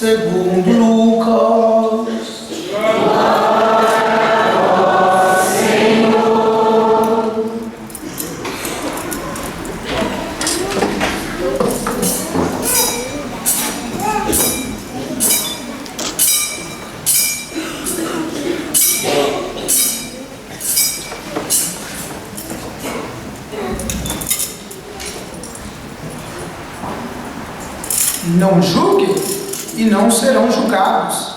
segundo Lucas. Não julguem e não serão julgados.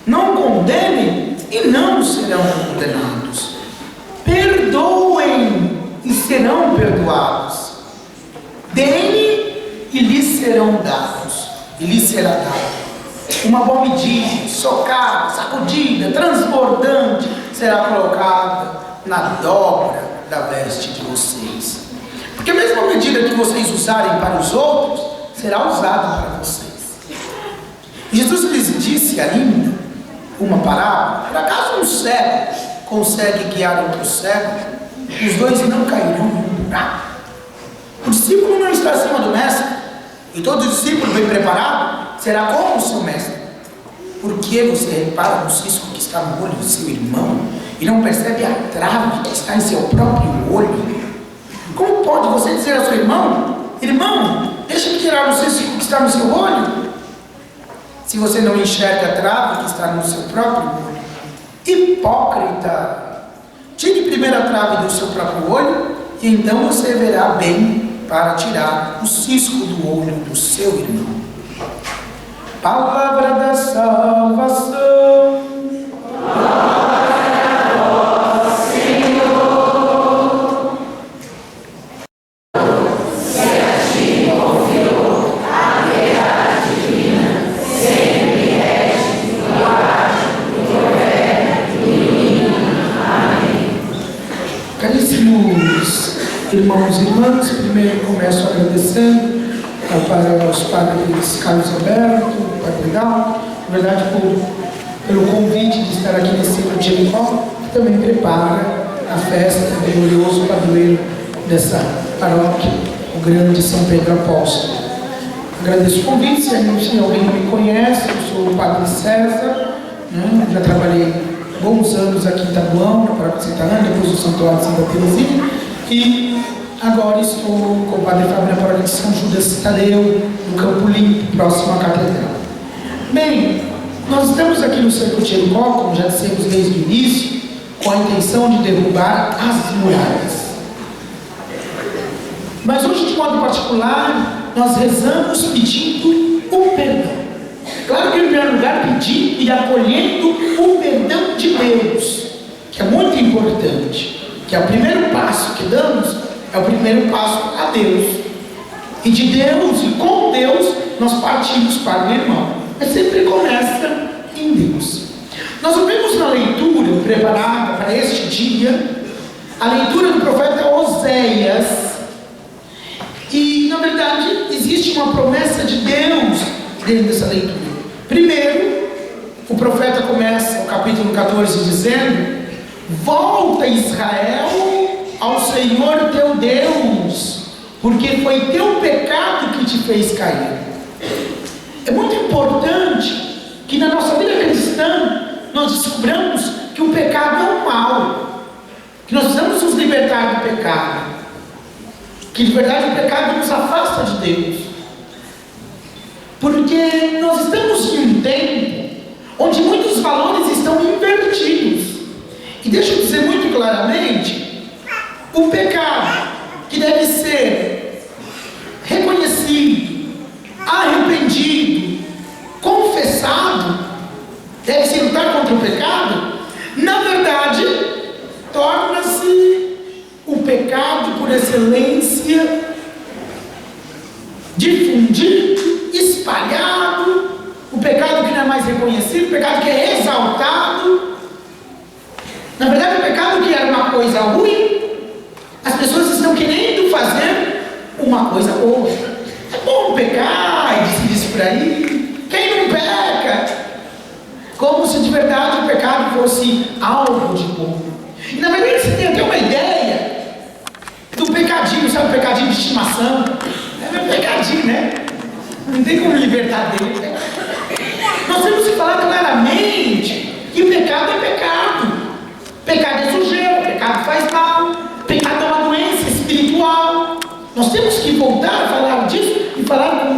Não condenem e não serão condenados. Perdoem e serão perdoados. Deem e lhes serão dados. E lhes será dado. Uma boa medida, socada, sacudida, transbordante, será colocada na dobra da veste de vocês. Porque a mesma medida que vocês usarem para os outros, será usado para vocês. Jesus lhes disse ainda uma parábola. Por acaso um cego consegue guiar outro cego? Os dois não cairão em um buraco. O discípulo não está acima do mestre, e todo discípulo bem preparado será como o seu mestre. Por que você repara no cisco que está no olho do seu irmão e não percebe a trave que está em seu próprio olho? Como pode você dizer ao seu irmão: irmão, deixa-me tirar o cisco que está no seu olho, se você não enxerga a trave que está no seu próprio olho? Hipócrita! Tire primeiro a trave do seu próprio olho, e então você verá bem para tirar o cisco do olho do seu irmão. Palavra da salvação. Irmãos e irmãs, primeiro começo agradecendo para os padres Carlos Alberto, o Padre Dal, na verdade pelo convite de estar aqui nesse centro de Jericó, que também prepara a festa do glorioso padroeiro dessa paróquia, o grande São Pedro Apóstolo. Agradeço o convite. Se alguém não me conhece, eu sou o Padre César, né? Já trabalhei bons anos aqui em Taboão, na paróquia de Santa Ana, depois do Santuário de Santa Teresinha, e agora estou com o Padre Fábio na paróquia de São Judas Tadeu, no Campo Limpo, próximo à Catedral. Bem, nós estamos aqui no centro de Jericó, como já dissemos desde o início, com a intenção de derrubar as muralhas. Mas hoje, de modo particular, nós rezamos pedindo o perdão. Claro que, em primeiro lugar, pedindo e acolhendo o perdão de Deus, que é muito importante. Que é o primeiro passo que damos, é o primeiro passo a Deus. E de Deus e com Deus nós partimos para o irmão. Mas sempre começa em Deus. Nós ouvimos na leitura preparada para este dia, a leitura do profeta Oséias. E na verdade existe uma promessa de Deus dentro dessa leitura. Primeiro, o profeta começa o capítulo 14 dizendo: volta, Israel, ao Senhor teu Deus, porque foi teu pecado que te fez cair. É muito importante que na nossa vida cristã nós descobramos que o pecado é um mal, que nós precisamos nos libertar do pecado, que de verdade o pecado nos afasta de Deus, porque nós estamos em um tempo onde muitos valores estão invertidos. E deixa eu dizer muito claramente, o pecado que deve ser reconhecido, arrependido, confessado, deve-se lutar contra o pecado, na verdade, torna-se o pecado por excelência, difundido, espalhado, o pecado que não é mais reconhecido, o pecado que é exaltado. Na verdade, o pecado que era uma coisa ruim, as pessoas estão querendo fazer uma coisa boa. É bom pecar, e se diz por aí. Quem não peca? Como se de verdade o pecado fosse algo de bom. E na verdade você tem até uma ideia do pecadinho, sabe o pecadinho de estimação? É um pecadinho, né? Não tem como libertar dele. Nós temos que falar claramente que o pecado é pecado. Pecado é sujeira, pecado faz mal, pecado é uma doença espiritual. Nós temos que voltar a falar disso e falar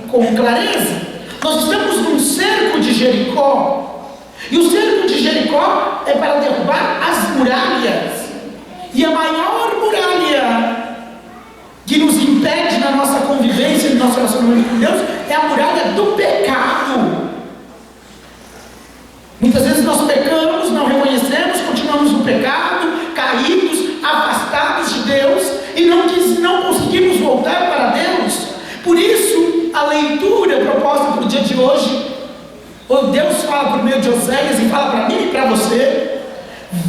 com clareza. Nós estamos num cerco de Jericó, e o cerco de Jericó é para derrubar as muralhas. E a maior muralha que nos impede na nossa convivência, no nosso relacionamento com Deus, é a muralha do pecado. Muitas vezes nós pecamos, não reconhecemos, continuamos no pecado, caídos, afastados de Deus, e não conseguimos voltar para Deus. Por isso, a leitura proposta para o dia de hoje, Deus fala por meio de Oséias e fala para mim e para você: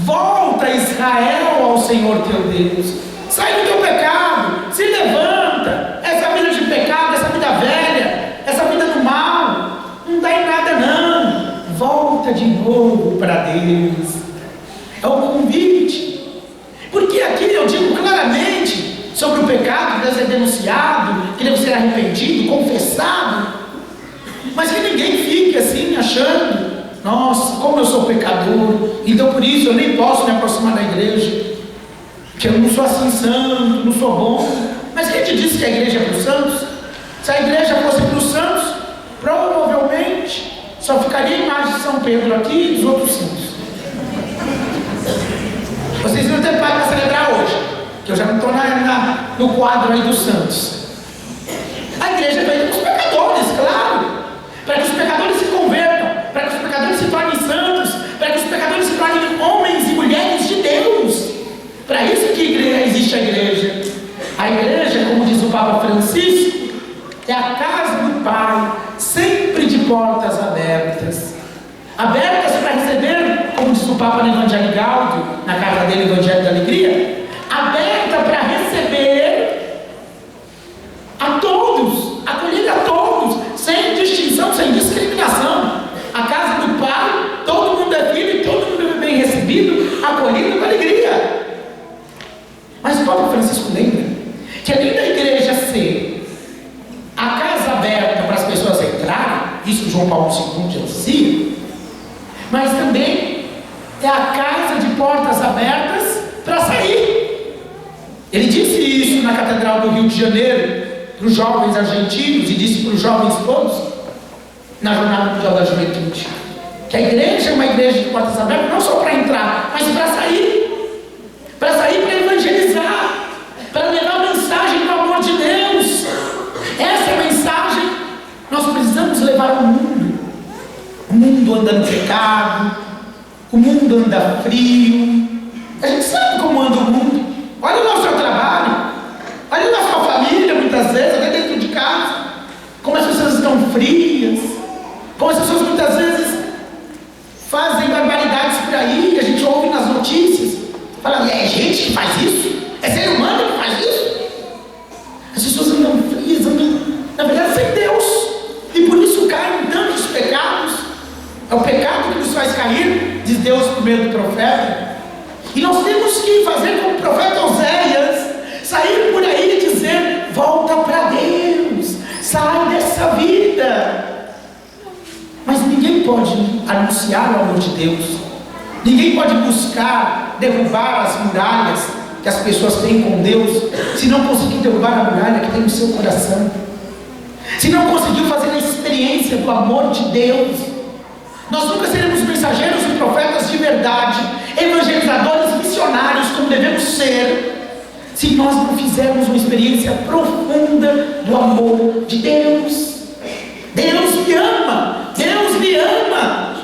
volta, Israel, ao Senhor teu Deus, sai do teu pecado, se levanta. Essa vida de pecado, essa vida velha, essa vida do mal, não dá em nada não. Volta de novo para Deus. É o convite. Porque aqui eu digo claramente sobre o pecado que deve ser denunciado, que deve ser arrependido, confessado, mas que ninguém fique assim achando: nossa, como eu sou pecador, então por isso eu nem posso me aproximar da igreja, que eu não sou assim santo, não sou bom. Mas quem te disse que a igreja é para os santos? Se a igreja fosse para os santos, provavelmente só ficaria a imagem de São Pedro aqui e dos outros santos. Vocês não têm pai para celebrar hoje, que eu já não estou no quadro aí dos santos. A igreja é feita para os pecadores, claro, para que os pecadores se convertam, para que os pecadores se tornem santos, para que os pecadores se tornem homens e mulheres de Deus. Para isso que existe a igreja. A igreja, como diz o Papa Francisco, é a casa do Pai, sempre de portas abertas. Abertas para receber, como diz o Papa no Evangelho Gaudio, na casa dele, Evangelho da Alegria, aberta para receber a todos, acolher a todos, sem distinção, sem discriminação. A casa do Pai, todo mundo é filho e todo mundo é bem recebido, acolhido com alegria. Mas o Papa Francisco lembra que além da igreja ser a casa aberta para as pessoas entrarem, isso João Paulo II já dizia, mas também é a casa de portas abertas para sair. Ele disse isso na Catedral do Rio de Janeiro para os jovens argentinos, e disse para os jovens todos na Jornada Mundial da Juventude, que a igreja é uma igreja de portas abertas não só para entrar, mas para sair, para evangelizar, para levar a mensagem do amor de Deus. Essa mensagem nós precisamos levar ao mundo. O mundo anda no pecado, o mundo anda frio. A gente sabe como anda o mundo. Olha o nosso trabalho, olha a nossa família, muitas vezes, até dentro de casa, como as pessoas estão frias, como as pessoas muitas vezes fazem barbaridades por aí, a gente ouve nas notícias, fala: é gente que faz isso? É ser humano que faz isso? As pessoas andam frias, andam, na verdade, sem Deus, e por isso caem em tantos pecados. É o pecado que nos faz cair, diz Deus por meio do profeta. E nós temos que fazer como o profeta Oséias, sair por aí e dizer: volta para Deus, sai dessa vida. Mas ninguém pode anunciar o amor de Deus, ninguém pode buscar derrubar as muralhas que as pessoas têm com Deus, se não conseguir derrubar a muralha que tem no seu coração, se não conseguiu fazer a experiência do amor de Deus. Nós nunca seremos mensageiros e profetas de verdade, evangelizadores, missionários, como devemos ser, se nós não fizermos uma experiência profunda do amor de Deus. Deus me ama, Deus me ama.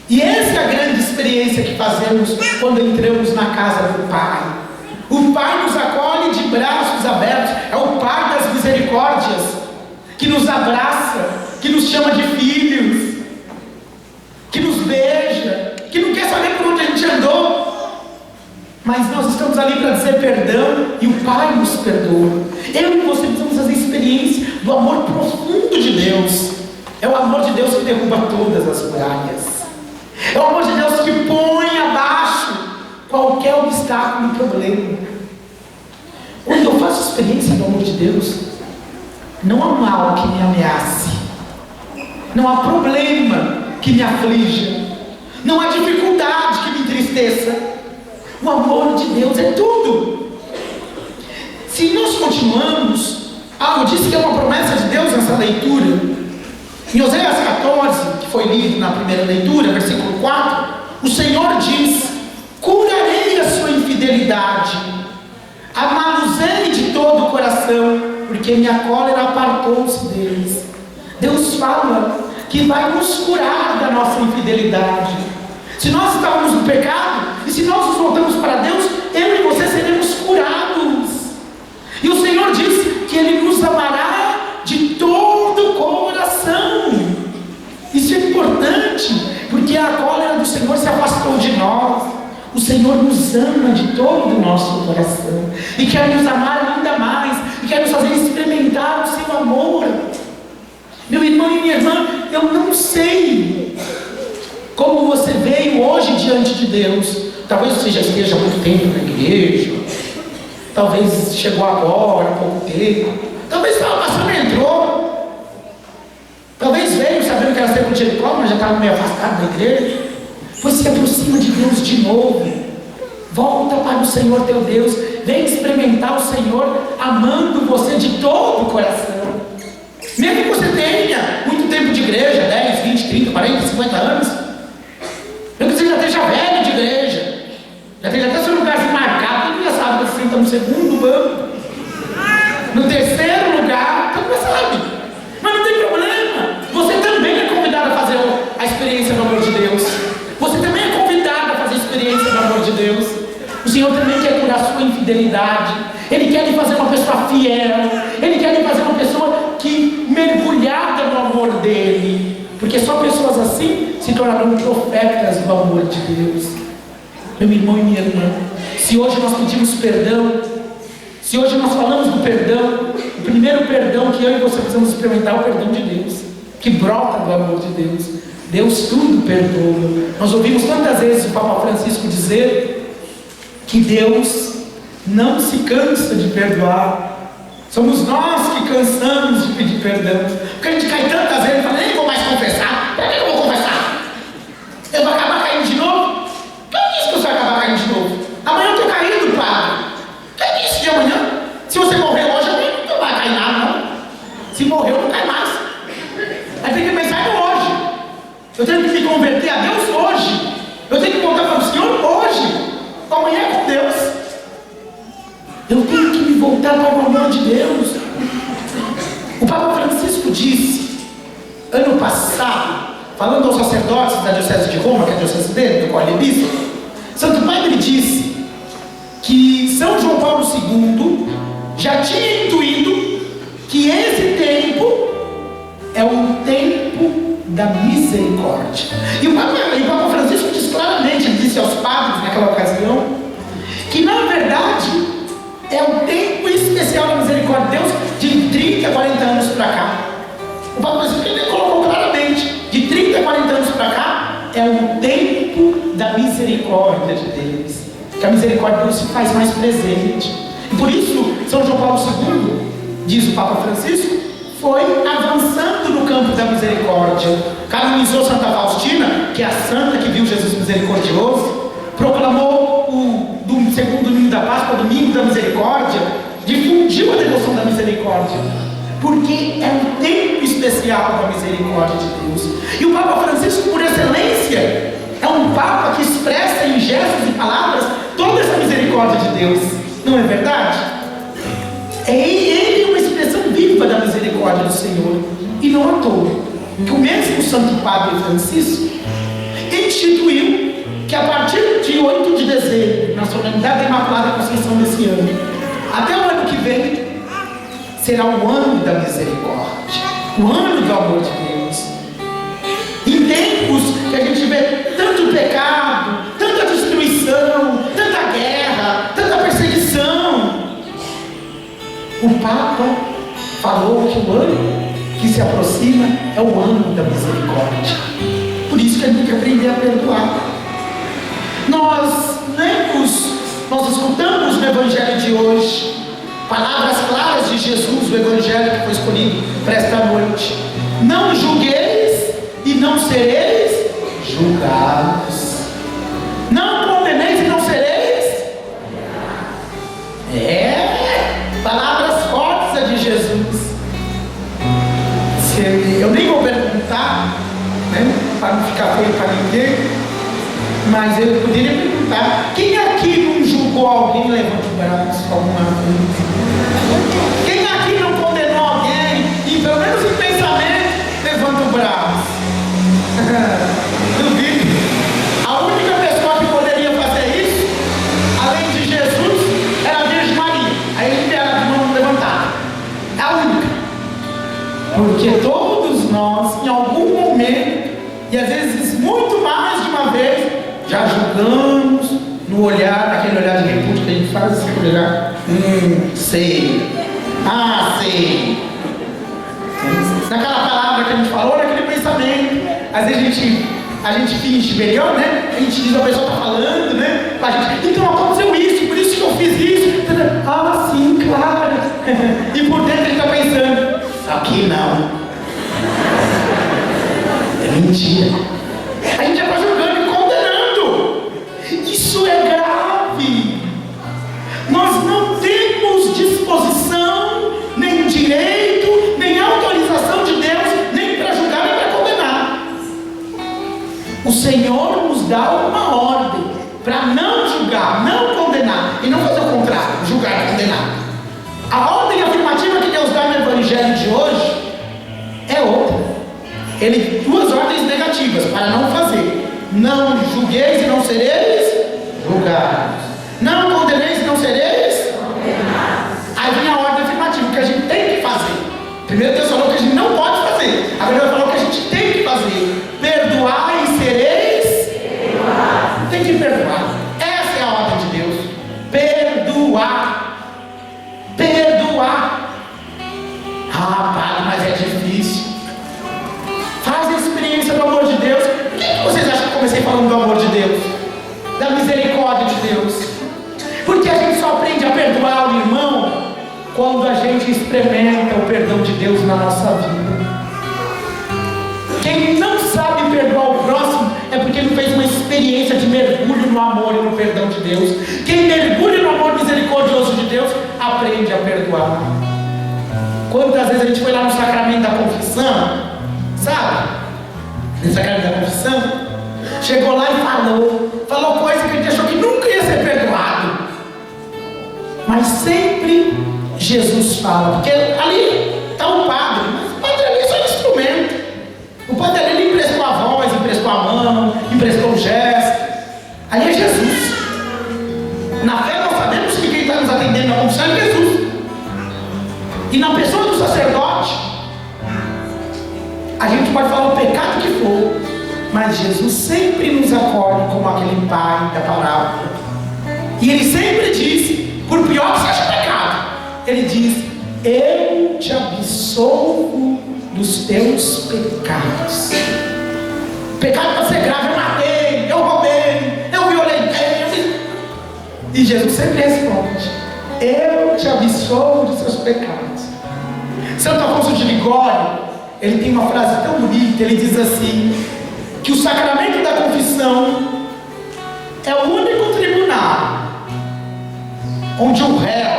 E essa é a grande experiência que fazemos quando entramos na casa do Pai. O Pai nos acolhe de braços abertos, é o Pai das misericórdias, que nos abraça, que nos chama de filhos, que nos beija, que não quer saber por onde a gente andou, mas nós estamos ali para dizer perdão, e o Pai nos perdoa. Eu e você precisamos fazer experiência do amor profundo de Deus. É o amor de Deus que derruba todas as muralhas. É o amor de Deus que põe abaixo qualquer obstáculo e problema. Quando eu faço experiência do amor de Deus, não há mal que me ameace, não há problema que me aflija, não há dificuldade que me entristeça. O amor de Deus é tudo. Se nós continuamos, eu disse que é uma promessa de Deus nessa leitura. Em Oséias 14, que foi lido na primeira leitura, versículo 4, o Senhor diz: curarei a sua infidelidade, amá-los-ei de todo o coração, porque minha cólera apartou-se deles. Deus fala que vai nos curar da nossa infidelidade. Se nós estávamos no pecado, e se nós nos voltamos para Deus, eu e você seremos curados. E o Senhor diz que Ele nos amará de todo o coração. Isso é importante, porque a cólera do Senhor se afastou de nós. O Senhor nos ama de todo o nosso coração, e quer nos amar ainda mais, e quer nos fazer experimentar o seu amor. Meu irmão e minha irmã, eu não sei como você veio hoje diante de Deus. Talvez você já esteja há muito tempo na igreja, talvez chegou agora, há pouco tempo, talvez estava passando e entrou, talvez veio sabendo que era tempo de Jericó, mas já estava meio afastado da igreja. Você se aproxima de Deus de novo, volta para o Senhor teu Deus, vem experimentar o Senhor amando você de todo o coração. Mesmo que você tenha muito tempo de igreja, 10, 20, 30, 40, 50 anos, mesmo que você já esteja velho de igreja, já esteja até seu lugarzinho marcado, todo mundo já sabe que você senta no segundo banco, no terceiro lugar, todo mundo sabe. Mas não tem problema, você também é convidado a fazer a experiência do amor de Deus. Você também é convidado a fazer a experiência do amor de Deus. O Senhor também quer curar a sua infidelidade. Ele quer lhe fazer uma pessoa fiel. Ele quer lhe fazer uma pessoa que mergulhada no amor dele. Porque só pessoas assim se tornarão profetas do amor de Deus. Meu irmão e minha irmã, se hoje nós pedimos perdão, se hoje nós falamos do perdão, o primeiro perdão que eu e você precisamos experimentar é o perdão de Deus, que brota do amor de Deus. Deus tudo perdoa. Nós ouvimos tantas vezes o Papa Francisco dizer que Deus não se cansa de perdoar. Somos nós que cansamos de pedir perdão, porque a gente cai tantas vezes e fala: nem vou mais confessar. Para que eu vou confessar? Eu vou acabar caindo de novo? Quem disse que eu vou acabar caindo de novo? Amanhã eu estou caindo, padre. Quem disse de amanhã? Se você morrer hoje, amanhã não vai cair nada, não. Se morrer, eu não cai mais. Aí tem que pensar no hoje. Eu tenho que me converter a Deus hoje. Eu tenho que voltar para o Senhor hoje. Amanhã é com Deus. Eu tenho que me voltar para o amor de Deus. O Papa Francisco disse, ano passado, falando aos sacerdotes da Diocese de Roma, que é a diocese dele, do qual ele é bispo, Santo Padre disse que São João Paulo II já tinha intuído que esse tempo é um tempo da misericórdia. E o Papa Francisco diz claramente, ele disse aos padres naquela ocasião, que na verdade é um tempo especial da misericórdia de Deus de 30 a 40 anos para cá. O Papa Francisco ele colocou claramente, de 30 a 40 anos para cá é um tempo da misericórdia de Deus, que a misericórdia de Deus se faz mais presente. E por isso São João Paulo II, diz o Papa Francisco, foi avançando no campo da misericórdia. Canonizou Santa Faustina, que é a santa que viu Jesus misericordioso, proclamou o segundo domingo da Páscoa, domingo da misericórdia, difundiu a devoção da misericórdia, porque é um tempo especial da misericórdia de Deus. E o Papa Francisco, por excelência, é um Papa que expressa em gestos e palavras toda essa misericórdia de Deus. Não é verdade? Ele é uma expressão viva da misericórdia do Senhor. E não à toa que o mesmo Santo Padre Francisco instituiu que a partir de 8 de dezembro, na solenidade da Imaculada Conceição desse ano, até o ano que vem, será o ano da misericórdia, o ano do amor de Deus. Em tempos que a gente vê tanto pecado, tanta destruição, tanta guerra, tanta perseguição, o Papa falou que o ano que se aproxima é o ano da misericórdia. Por isso que a gente tem que aprender a perdoar. Nós escutamos no Evangelho de hoje palavras claras de Jesus, o Evangelho que foi escolhido para esta noite: não julgueis não sereis julgados. Não condeneis e não sereis. Palavras fortes a de Jesus. Eu nem vou perguntar, né, para não ficar feio para ninguém, mas eu poderia perguntar: quem aqui não julgou alguém? Levanta o braço alguma vez. Quem aqui não condenou alguém, e pelo menos em pensamento, levanta o braço. Duvido. A única pessoa que poderia fazer isso, além de Jesus, era a Virgem Maria. Aí ele era de mão levantada. É a única. Porque todos nós, em algum momento, e às vezes muito mais de uma vez, já julgamos no olhar, naquele olhar de repúdio que a gente faz, esse olhar, sei, sei. Naquela palavra que a gente falou, naquele pensamento, às vezes a gente finge melhor, né? A gente diz, a pessoa está falando, né? A gente, então aconteceu isso, por isso que eu fiz isso. Ah, sim, claro. E por dentro ele está pensando, aqui não. É mentira. A gente já está julgando e condenando. Isso é grave. Nós não temos disposição, nem direito, nem autorização de Deus, nem para julgar, nem para condenar. O Senhor nos dá uma ordem para não julgar, não condenar, e não fazer o contrário, julgar e condenar. A ordem afirmativa que Deus dá no Evangelho de hoje é outra. Duas ordens negativas para não fazer: não julgueis e não sereis julgados, não condeneis e não sereis condenados. Aí vem a ordem afirmativa, que a gente tem que fazer. Primeiro Deus falou que a gente não pode fazer, agora Deus falou que a gente tem que fazer: perdoai e sereis perdoados. Tem que perdoar. Essa é a ordem de Deus: perdoar. Padre, mas é difícil. Faz a experiência do amor de Deus. Por que vocês acham que eu comecei falando do amor de Deus? Da misericórdia de Deus? Porque a gente só aprende a perdoar o irmão quando a gente experimenta o perdão de Deus na nossa vida. Quem não sabe perdoar o próximo é porque não fez uma experiência de mergulho no amor e no perdão de Deus. Quem mergulha no amor misericordioso de Deus aprende a perdoar. Quantas vezes a gente foi lá no sacramento da confissão, sabe? No sacramento da confissão, chegou lá e falou coisa que a gente achou que nunca ia ser perdoado. Mas sempre Jesus fala, porque ali está o padre, mas o padre ali é só um instrumento. O padre ali ele emprestou a voz, emprestou a mão, emprestou o gesto. Ali é Jesus. Na fé nós sabemos que quem está nos atendendo na confissão é Jesus. E na pessoa do sacerdote, a gente pode falar o pecado que for, mas Jesus sempre nos acolhe como aquele pai da parábola. E ele sempre diz, por pior que seja o pecado, ele diz: eu te absolvo dos teus pecados. O pecado pode ser grave: eu matei, eu roubei, eu violentei. E Jesus sempre responde: eu te absolvo dos seus pecados. Santo Afonso de Ligório, ele tem uma frase tão bonita. Ele diz assim, que o sacramento da confissão é o único tribunal onde o réu,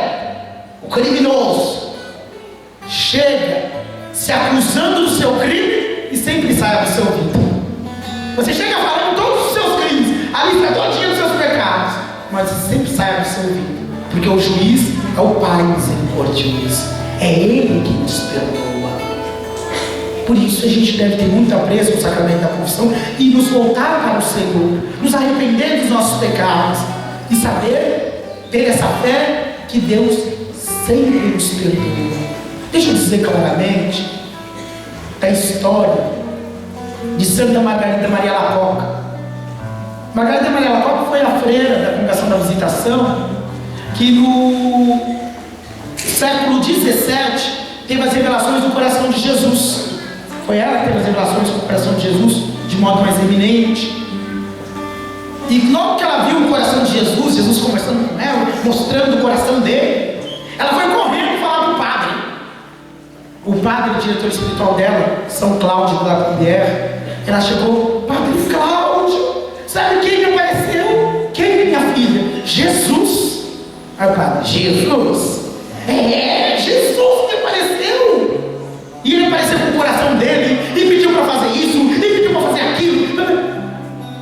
o criminoso, chega se acusando do seu crime e sempre sai do seu vida. Você chega falando todos os seus crimes, a lista todinha dos seus pecados, mas você sempre sai do seu vida, porque o juiz é o Pai misericordioso. É Ele que nos perdoa. Por isso a gente deve ter muito apreço no sacramento da confissão e nos voltar para o Senhor, nos arrepender dos nossos pecados e saber ter essa fé que Deus sempre nos perdoa. Deixa eu dizer claramente da história de Santa Margarida Maria Lacoca. Margarida Maria Lacoca foi a freira da Congregação da Visitação que no século XVII teve as revelações do coração de Jesus. Foi ela que teve as revelações do coração de Jesus de modo mais eminente. E logo que ela viu o coração de Jesus, Jesus conversando com ela, mostrando o coração dele, ela foi correndo falar para o padre. O padre, o diretor espiritual dela, São Cláudio da Colombière, Ela chegou, Padre Cláudio, sabe quem me apareceu? Quem, minha filha? Jesus. Aí o padre, Jesus? Jesus me apareceu. E ele apareceu com o coração dele, e pediu para fazer isso, e pediu para fazer aquilo.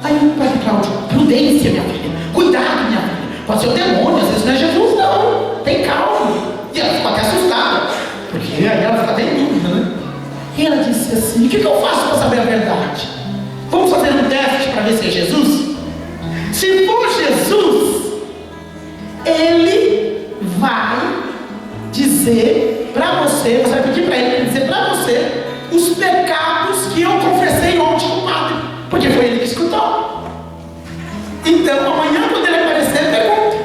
Aí o Padre Cláudio, prudência, minha filha, cuidado, minha filha, pode ser o demônio, às vezes não é Jesus, não, tem calma. E ela ficou até assustada, porque aí ela fica até em dúvida, né? E ela disse assim: o que eu faço para saber a verdade? Vamos fazer um teste para ver se é Jesus? Se for Jesus, ele vai dizer para você, você vai pedir para ele dizer para você os pecados que eu confessei ontem com o padre, porque foi ele que escutou. Então amanhã, quando ele aparecer, pergunta: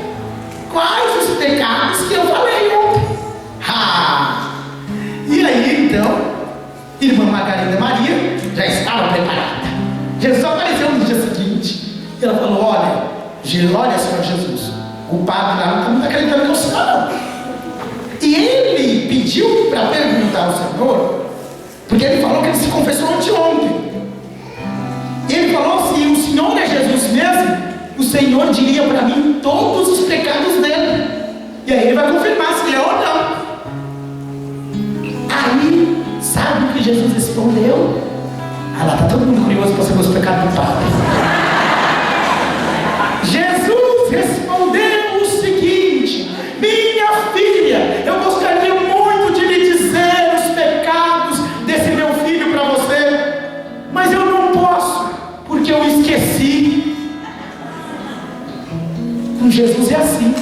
quais os pecados que eu falei ontem? E aí então, irmã Margarida Maria já estava preparada. Jesus apareceu no dia seguinte e ela falou: olha, Senhor Jesus, o padre lá não está acreditando que é o Senhor, não. E ele pediu para perguntar ao Senhor, porque ele falou que ele se confessou anteontem. Ele falou: se o Senhor é Jesus mesmo, o Senhor diria para mim todos os pecados dele, e aí ele vai confirmar se é ou não. Aí, sabe o que Jesus respondeu? Lá está todo mundo curioso para saber os pecados do padre. Jesus respondeu o seguinte: minha filha, eu gostaria muito de lhe dizer os pecados desse meu filho para você, mas eu não posso, porque eu esqueci. Com Jesus é assim,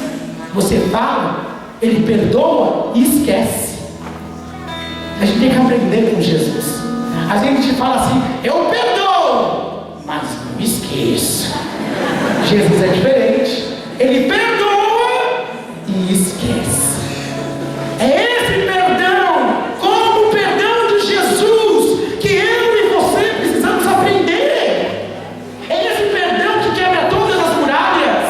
você fala, ele perdoa e esquece. A gente tem que aprender com Jesus. A gente fala assim: eu perdoo, mas não esqueço. Jesus é diferente, ele perdoa e esquece. É esse perdão, como o perdão de Jesus, que eu e você precisamos aprender. É esse perdão que quebra todas as muralhas.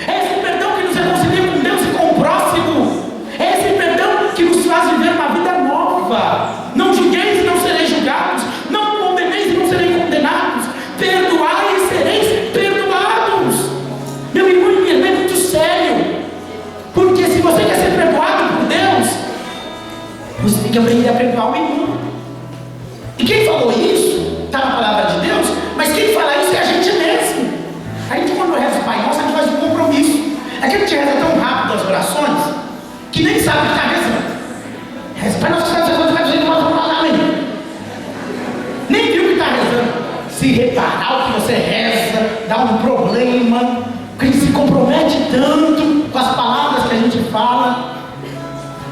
É esse perdão que nos reconcilia com Deus e com o próximo. É esse perdão que nos faz viver uma vida nova. Não julgueis e não sereis julgados, não condeneis e não sereis condenados, perdoai e sereis perdoados. Meu irmão e minha irmã, é muito sério, porque se você quer ser perdoado por Deus, você tem que aprender a perdoar o irmão. E quem falou isso está na palavra de Deus, mas quem fala isso é a gente mesmo. A gente, quando reza o Pai Nosso, a gente faz um compromisso. É que a gente reza tão rápido as orações que nem sabe o que está rezando. Reza o Pai Nosso, nem viu o que está rezando. Se reparar o que você reza, dá um problema, porque a gente se compromete tanto com as palavras que a gente fala.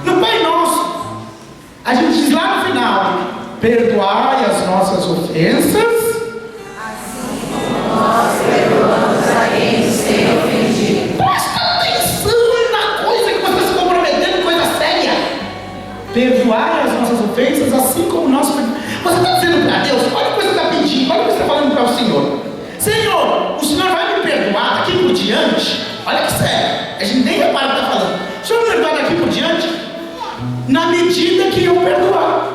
No Pai Nosso, a gente diz lá no final: perdoai as nossas ofensas, assim como nós perdoamos a quem nos tem ofendido. Presta atenção na coisa que você está se comprometendo, coisa séria. Perdoai as nossas ofensas, assim como nós perdoamos. Você está dizendo para Deus: olha o que você está pedindo, olha o que você está falando para o Senhor. Senhor, o Senhor vai me perdoar daqui por diante? Olha que sério, a gente nem repara o que está falando. O Senhor me perdoar daqui por diante na medida que eu perdoar.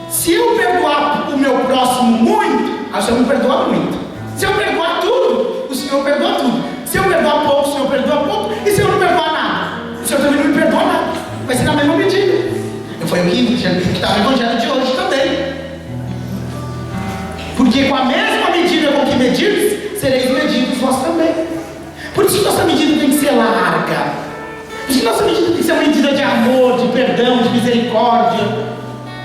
Se eu perdoar o meu próximo muito, o Senhor me perdoa muito. Se eu perdoar tudo, o Senhor perdoa tudo. Se eu perdoar pouco, o Senhor perdoa pouco. E se eu não perdoar nada, o Senhor também não me perdoa nada. Vai ser na mesma medida. Foi o que está no Evangelho de hoje também. Porque com a mesma medida com que medires, sereis medidos vós também. Por isso que nossa medida tem que ser larga. Por isso que nossa medida tem que ser uma medida de amor, de perdão, de misericórdia,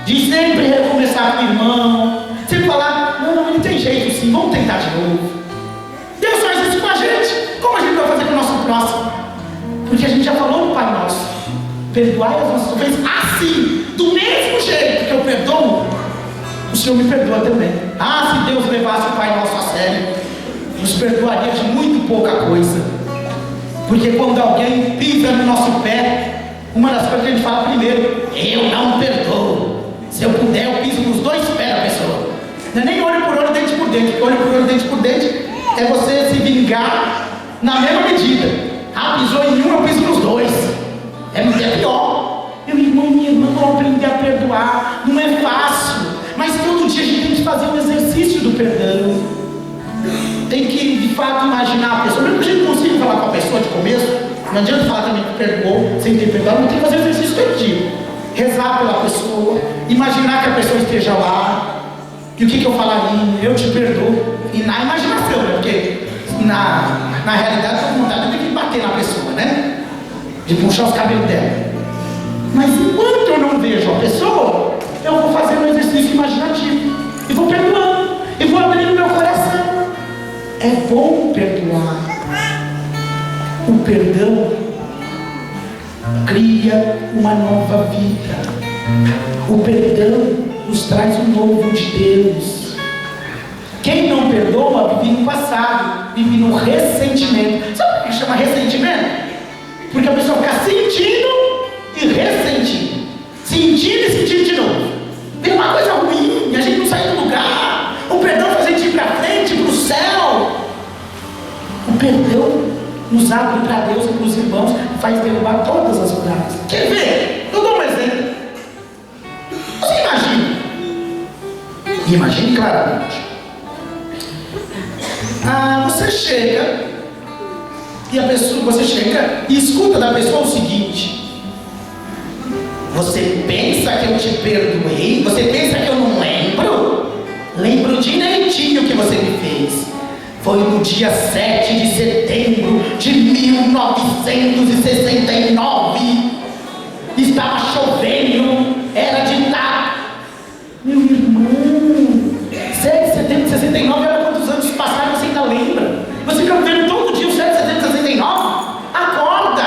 de sempre recomeçar com o irmão, sempre falar: não, ele tem jeito sim, vamos tentar de novo. Deus faz isso com a gente, como a gente vai fazer com o nosso próximo? Porque a gente já falou no Pai Nosso: perdoai as nossas ofensas, assim, do mesmo jeito que eu perdoo, o Senhor me perdoa também. Se Deus levasse o Pai Nosso a sério, nos perdoaria de muito pouca coisa. Porque quando alguém pisa no nosso pé, uma das coisas que a gente fala primeiro: eu não perdoo. Se eu puder, eu piso nos dois pés da pessoa. Não é nem olho por olho, dente por dente. Olho por olho, dente por dente é você se vingar na mesma medida. Pisou em um, eu piso nos dois. É pior. Meu irmão e minha irmã vão aprender a perdoar. Não é fácil, mas todo dia a gente tem que fazer um exercício do começo, não adianta falar também que perdoou, sem ter perdoado, não tem que fazer exercício todo dia. Rezar pela pessoa, imaginar que a pessoa esteja lá, e o que eu falaria? Eu te perdoo. E na imaginação, né? Porque na realidade eu tô com vontade de bater na pessoa, né? De puxar os cabelos dela. Mas enquanto eu não vejo a pessoa, eu vou fazer um exercício imaginativo. E vou perdoando. E vou abrindo meu coração. É bom perdoar. O perdão cria uma nova vida. O perdão nos traz um novo de Deus. Quem não perdoa vive no passado, vive no ressentimento. Sabe por que chama ressentimento? Porque a pessoa fica sentindo e ressentindo, sentindo e sentindo de novo. Vem uma coisa ruim, a gente não sai do lugar. O perdão faz a gente ir para frente, para o céu. O perdão nos abre para Deus e para os irmãos, faz derrubar todas as muralhas. Quer ver? Eu dou um exemplo. Você imagina? Imagine claramente. Você chega e escuta da pessoa o seguinte: você pensa que eu te perdoei? Você pensa que eu não lembro? Lembro direitinho o que você me fez. Foi no dia 7 de setembro de 1969. Estava chovendo, era de tarde. Meu irmão, 7 de setembro de 69, era quantos anos passaram, você ainda lembra? Você fica vendo todo dia o 7 de setembro de 69? Acorda!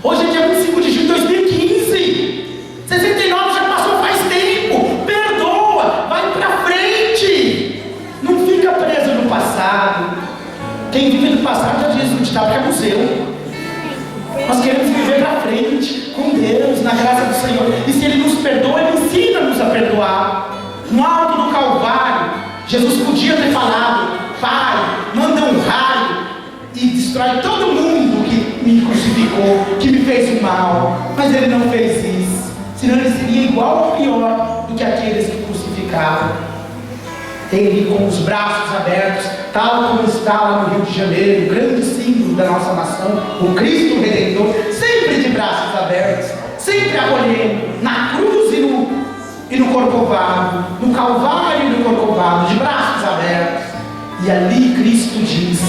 Hoje é dia 25 de junho de 2015. 69 já passou faz tempo. Perdoa, vai pra frente. Não fica preso no passado. Quem vive no passado já diz no ditado que é museu. Nós queremos viver pra frente, com Deus, na graça do Senhor. E se Ele nos perdoa, Ele ensina-nos a perdoar. No alto do Calvário, Jesus podia ter falado: Pai, manda um raio e destrói todo mundo que me crucificou, que me fez o mal. Mas Ele não fez isso. Senão Ele seria igual ou pior do que aqueles que crucificaram. Ele, com os braços abertos, tal como está lá no Rio de Janeiro, o grande símbolo da nossa nação, o Cristo Redentor, sempre de braços abertos, sempre acolhendo, na cruz e no Corcovado, no Calvário e no Corcovado, de braços abertos. E ali Cristo disse: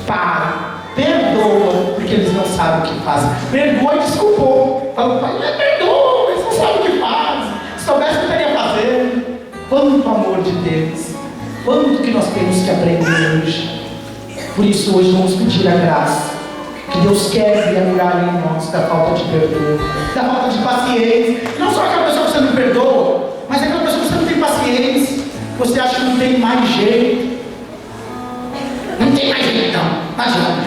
Pai, perdoa, porque eles não sabem o que fazem. Perdoa e desculpou. Falou: Pai, perdoa, eles não sabem o que fazem. Se soubesse, eu estaria fazendo. Quanto amor de Deus, quanto que nós temos que aprender hoje. Por isso hoje vamos pedir a graça que Deus quebre a muralha em nós da falta de perdão, da falta de paciência. Não só aquela pessoa que você não perdoa, mas aquela pessoa que você não tem paciência, você acha que não tem mais jeito. Não tem mais jeito não, imagina.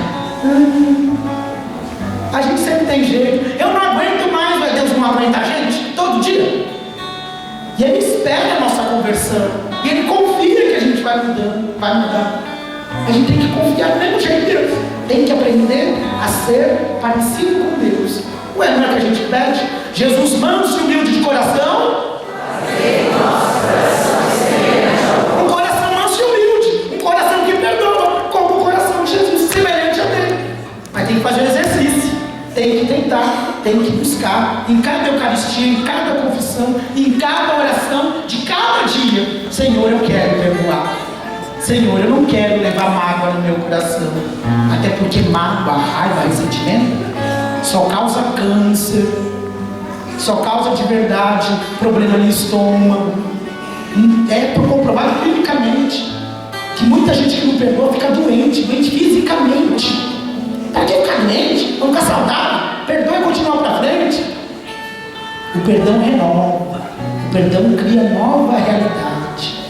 A gente sempre tem jeito. Eu não aguento mais, mas Deus não aguenta a gente todo dia. E Ele espera a nossa conversão. E Ele confia que a gente vai mudando, vai mudar. A gente tem que confiar no mesmo jeito de Deus. Tem que aprender a ser parecido com Deus. Ué, não é que a gente pede? Jesus manso e humilde de coração. Um coração manso e humilde. Um coração que perdoa, como o coração de Jesus, semelhante a dele. Mas tem que fazer o exercício. Tem que tentar, tem que buscar, em cada Eucaristia, em cada confissão, em cada oração, de cada dia. Senhor, eu quero perdoar. Senhor, eu não quero levar mágoa no meu coração. Até porque mágoa, raiva, ressentimento só causa câncer, só causa de verdade problema no estômago. É comprovado clinicamente que muita gente que não perdoa fica doente fisicamente. Para que ficar doente? Vamos ficar saudável? Perdoa e continua para frente. O perdão renova. O perdão cria nova realidade.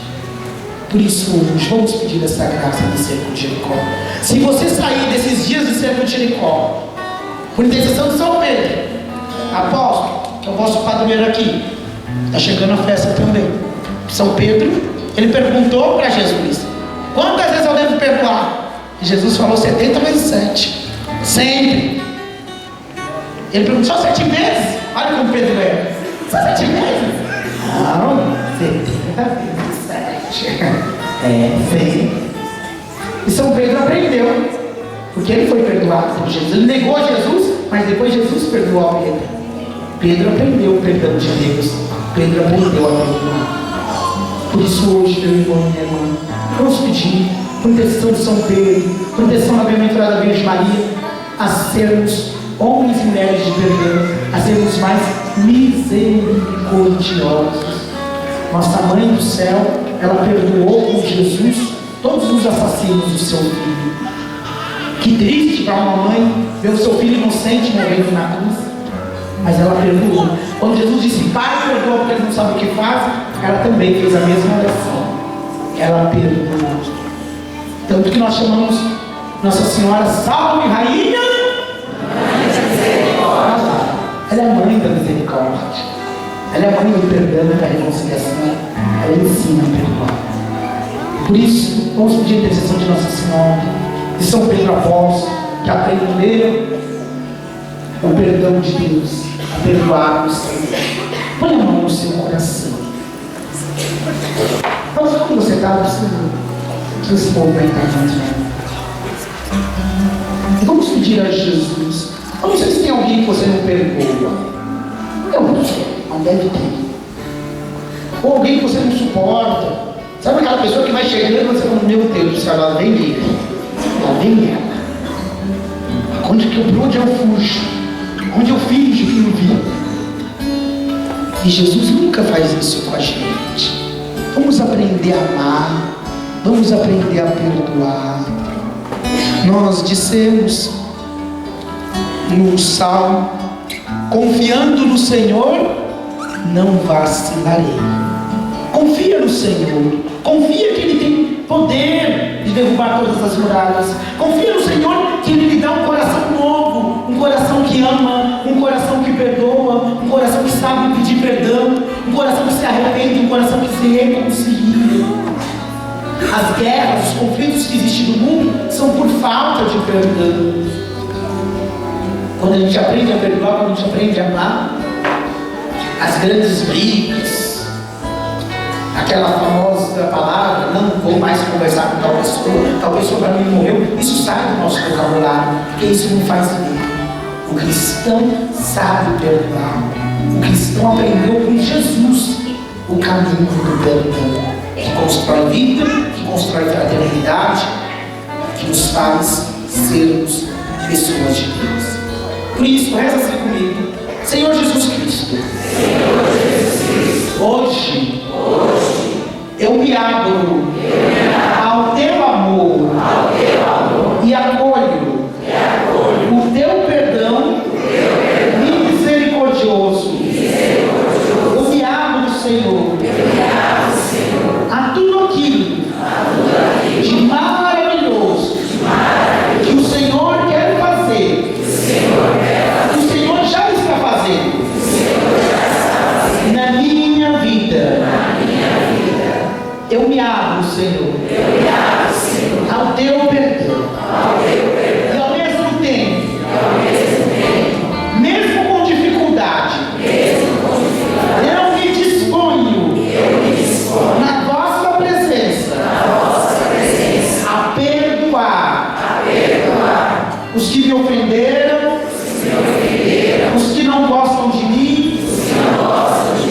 Por isso hoje vamos pedir essa graça de cerco de Jericó. Se você sair desses dias de cerco de Jericó, por intercessão de São Pedro, apóstolo, que é o vosso padroeiro aqui, está chegando a festa também. São Pedro, ele perguntou para Jesus: quantas vezes eu devo perdoar? E Jesus falou 70 vezes 7. Sempre. Ele perguntou: só 7 vezes? Olha como Pedro é. Só 7 vezes? Não, 70 vezes 7. É, sim. E São Pedro aprendeu. Porque ele foi perdoado por Jesus. Ele negou Jesus, mas depois Jesus perdoou a Pedro. Pedro aprendeu o perdão de Deus. Pedro aprendeu a perdoar. Por isso hoje, meu irmão e minha irmã, vamos pedir proteção de São Pedro, proteção da bem-aventurada Virgem Maria, a sermos homens e mulheres de perdão, a sermos mais misericordiosos. Nossa Mãe do Céu, ela perdoou com Jesus todos os assassinos do seu filho. Que triste para uma mãe ver o seu filho inocente morrendo na cruz, mas ela perdoou. Quando Jesus disse: Pai, perdoa porque eles não sabem o que fazem, ela também fez a mesma oração. Ela perdoou. Tanto que nós chamamos Nossa Senhora Salve Rainha. Ela é a mãe da misericórdia. Ela é a mãe do perdão e da reconciliação. Ela ensina a perdoar. Por isso, vamos pedir a intercessão de Nossa Senhora, de São Pedro Apóstolo, que aprenderam o perdão de Deus, a perdoar o Senhor. Põe a mão no seu coração. Então, quando você está, você se movimentar mais. E vamos pedir a Jesus. Eu não sei se tem alguém que você não perdoa. Eu não sei, mas deve ter. Ou alguém que você não suporta. Sabe aquela pessoa que vai chegando e você fala: meu Deus, ela vem ele. Ela vem ela. Por onde eu fujo? Onde eu finjo que não vi? E Jesus nunca faz isso com a gente. Vamos aprender a amar. Vamos aprender a perdoar. Nós dissemos no Salmo: confiando no Senhor, não vacilarei. Confia no Senhor. Confia que Ele tem poder de derrubar todas as muralhas. Confia no Senhor que Ele lhe dá um coração novo, um coração que ama, um coração que perdoa, um coração que sabe pedir perdão, um coração que se arrepende, um coração que se reconcilia. As guerras, os conflitos que existem no mundo são por falta de perdão. Quando a gente aprende a perdoar, quando a gente aprende a amar, as grandes brigas, aquela famosa palavra: não vou mais conversar com tal pessoa para mim morreu, isso sai do nosso vocabulário, porque isso não faz bem. O cristão sabe perdoar. O cristão aprendeu com Jesus o caminho do perdão, que constrói vida, que constrói fraternidade, que nos faz sermos pessoas de Deus. Por isso, reza assim comigo: Senhor Jesus Cristo, hoje eu me abro ao teu amor e acolho o teu perdão misericordioso. Eu me abro, Senhor, a tudo aquilo de maravilhoso que o Senhor quer fazer, que o Senhor já está fazendo na minha vida. Eu me abro, Senhor, ao teu perdão. E ao mesmo tempo, mesmo com dificuldade, eu me disponho na vossa presença a perdoar os que me ofenderam, os que não gostam de mim,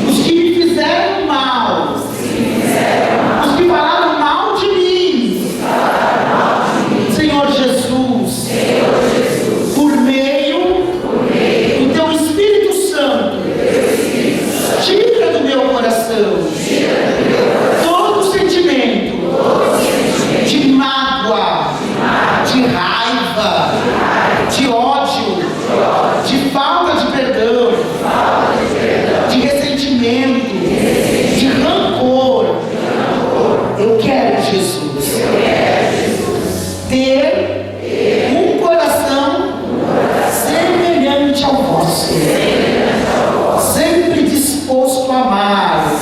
os que me fizeram mal, os que falaram mal de mim. Senhor Jesus, por meio do teu Espírito Santo, tira do meu coração todo sentimento de mágoa, de raiva, de ódio, de falta de perdão, de ressentimento, de rancor. Eu quero, Jesus, ter um coração semelhante ao vosso, sempre disposto a amar,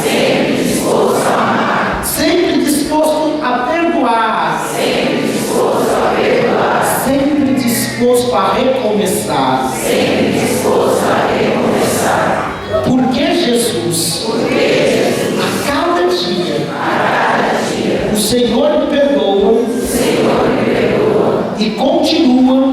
sempre disposto a perdoar, sempre disposto a recomeçar. Porque Jesus, a cada dia, o Senhor me perdoa e continua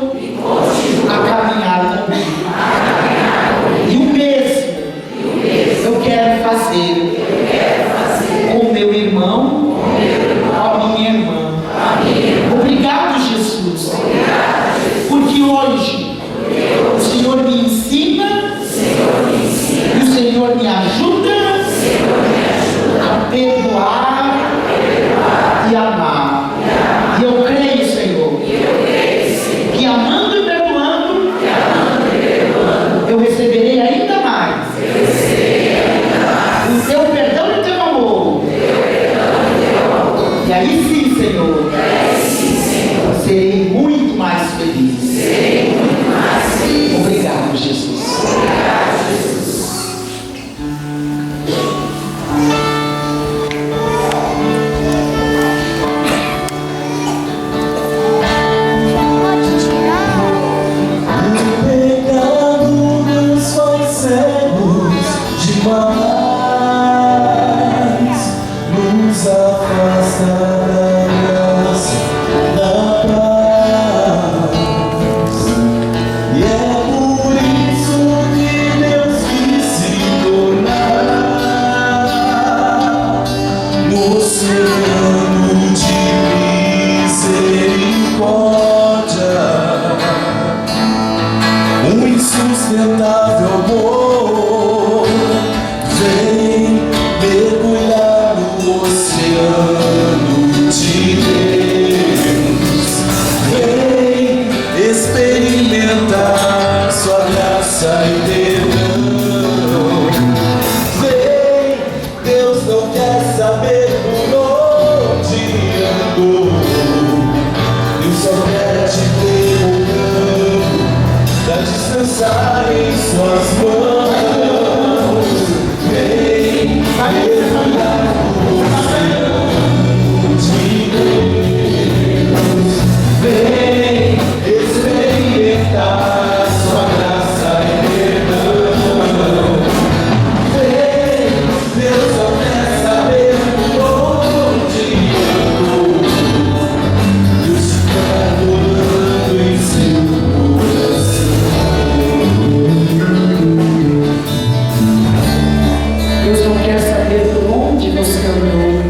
inesgotável amor vem mergulhar no oceano de Deus. Vem experimentar sua graça e perdão. Vem, Deus não quer saber por onde andou, Deus só quer te ver voltando pra descansar em suas mãos. Vem mergulhar no oceano de Deus. Vem experimentar sua graça e perdão. Vem, Deus só quer saber por onde andou, Deus está morando em seu Deus não quer saber por onde você andou.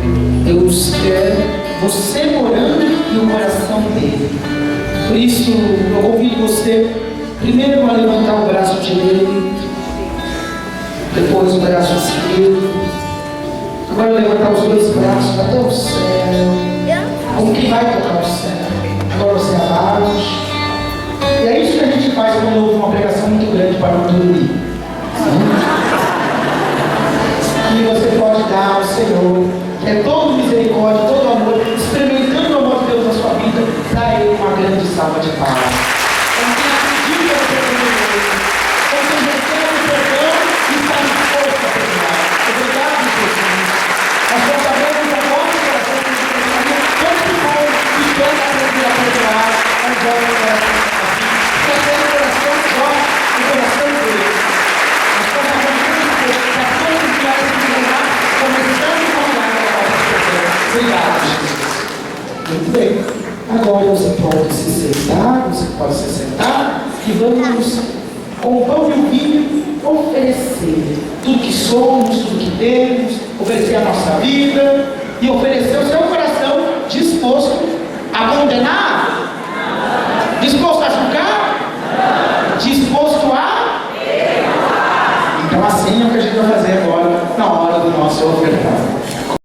Deus quer você morando no coração dele. Por isso, eu convido você primeiro a levantar o braço direito, depois o braço esquerdo. Agora levantar os dois braços até o céu, como que vai tocar o céu. Agora você abaixa. E é isso que a gente faz quando houve uma pregação muito grande para não dormir. E você pode dar ao Senhor, que é todo misericórdia, todo amor, experimentando o amor de Deus na sua vida, dá Ele uma grande salva de palmas. Você acredita no perdão de Deus, você recebe o perdão e está disposto a perdoar. Obrigado, Jesus. Nós só sabemos agora o coração de Deus, quanto bom e quanto aprender a perdoar, mas olha o coração assim. Você tem o coração só, o coração de Deus. Nós estamos para todos os dias de perdoar, começando com a obrigado, Jesus. Muito bem. Agora você pode se sentar e vamos, com o pão e o vinho, oferecer tudo que somos, tudo que temos, oferecer a nossa vida e oferecer o seu coração.